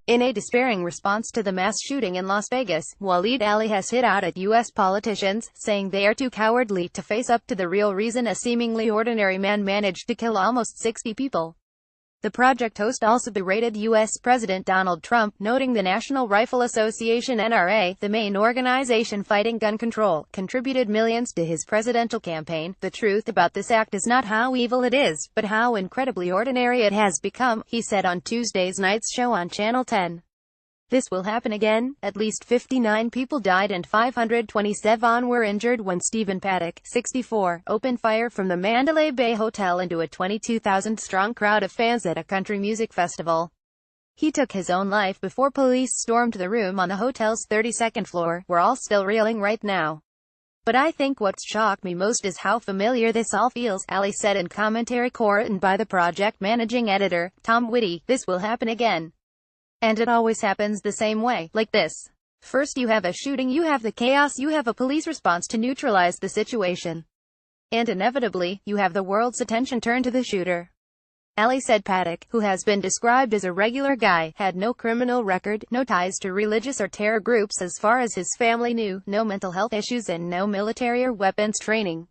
In a despairing response to the mass shooting in Las Vegas, Waleed Aly has hit out at U.S. politicians, saying they are too cowardly to face up to the real reason a seemingly ordinary man managed to kill almost 60 people. The project host also berated U.S. President Donald Trump, noting the National Rifle Association (NRA), the main organization fighting gun control, contributed millions to his presidential campaign. The truth about this act is not how evil it is, but how incredibly ordinary it has become, he said on Tuesday's night's show on Channel 10. This will happen again. At least 59 people died and 527 were injured when Stephen Paddock, 64, opened fire from the Mandalay Bay Hotel into a 22,000-strong crowd of fans at a country music festival. He took his own life before police stormed the room on the hotel's 32nd floor. We're all still reeling right now. But I think what's shocked me most is how familiar this all feels, Aly said in commentary written by the project managing editor, Tom Whitty. This will happen again. And it always happens the same way, like this. First you have a shooting, you have the chaos, you have a police response to neutralize the situation. And inevitably, you have the world's attention turned to the shooter. Aly said Paddock, who has been described as a regular guy, had no criminal record, no ties to religious or terror groups as far as his family knew, no mental health issues and no military or weapons training.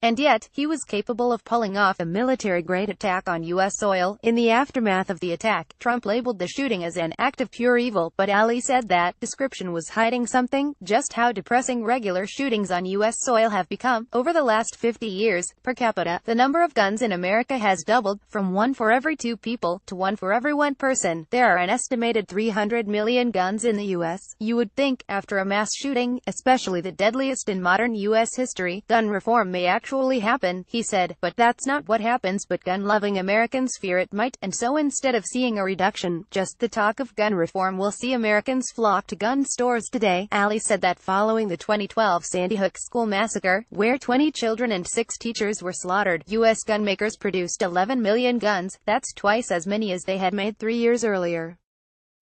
And yet, he was capable of pulling off a military-grade attack on U.S. soil. In the aftermath of the attack, Trump labeled the shooting as an act of pure evil, but Aly said that description was hiding something, just how depressing regular shootings on U.S. soil have become. Over the last 50 years, per capita, the number of guns in America has doubled, from 1 for every 2 people, to 1 for every 1 person. There are an estimated 300 million guns in the U.S. You would think, after a mass shooting, especially the deadliest in modern U.S. history, gun reform may actually happen, he said, but that's not what happens. But gun-loving Americans fear it might, and so instead of seeing a reduction, just the talk of gun reform will see Americans flock to gun stores today. Aly said that following the 2012 Sandy Hook school massacre, where 20 children and 6 teachers were slaughtered, U.S. gunmakers produced 11 million guns. That's twice as many as they had made 3 years earlier.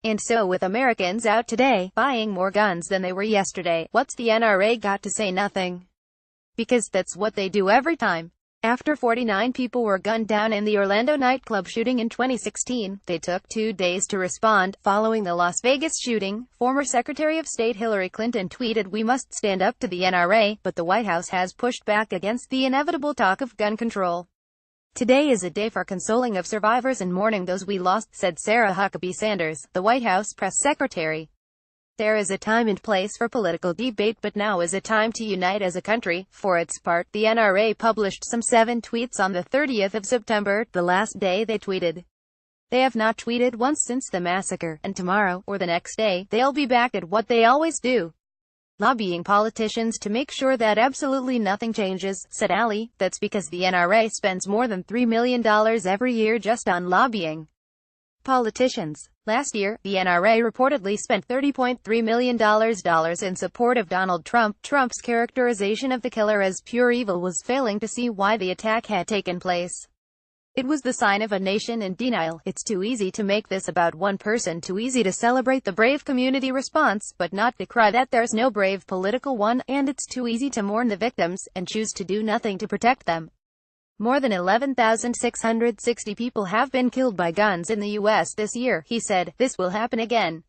And so with Americans out today, buying more guns than they were yesterday, what's the NRA got to say? Nothing. Because that's what they do every time. After 49 people were gunned down in the Orlando nightclub shooting in 2016, they took 2 days to respond. Following the Las Vegas shooting, former Secretary of State Hillary Clinton tweeted, "We must stand up to the NRA," but the White House has pushed back against the inevitable talk of gun control. "Today is a day for consoling of survivors and mourning those we lost," said Sarah Huckabee Sanders, the White House press secretary. "There is a time and place for political debate, but now is a time to unite as a country." For its part, the NRA published some 7 tweets on the 30th of September, the last day they tweeted. They have not tweeted once since the massacre, and tomorrow, or the next day, they'll be back at what they always do. Lobbying politicians to make sure that absolutely nothing changes, said Aly. That's because the NRA spends more than $3 million every year just on lobbying politicians. Last year, the NRA reportedly spent $30.3 million in support of Donald Trump. Trump's characterization of the killer as pure evil was failing to see why the attack had taken place. It was the sign of a nation in denial. It's too easy to make this about one person, too easy to celebrate the brave community response, but not decry that there's no brave political one, and it's too easy to mourn the victims, and choose to do nothing to protect them. More than 11,660 people have been killed by guns in the U.S. this year, he said. This will happen again.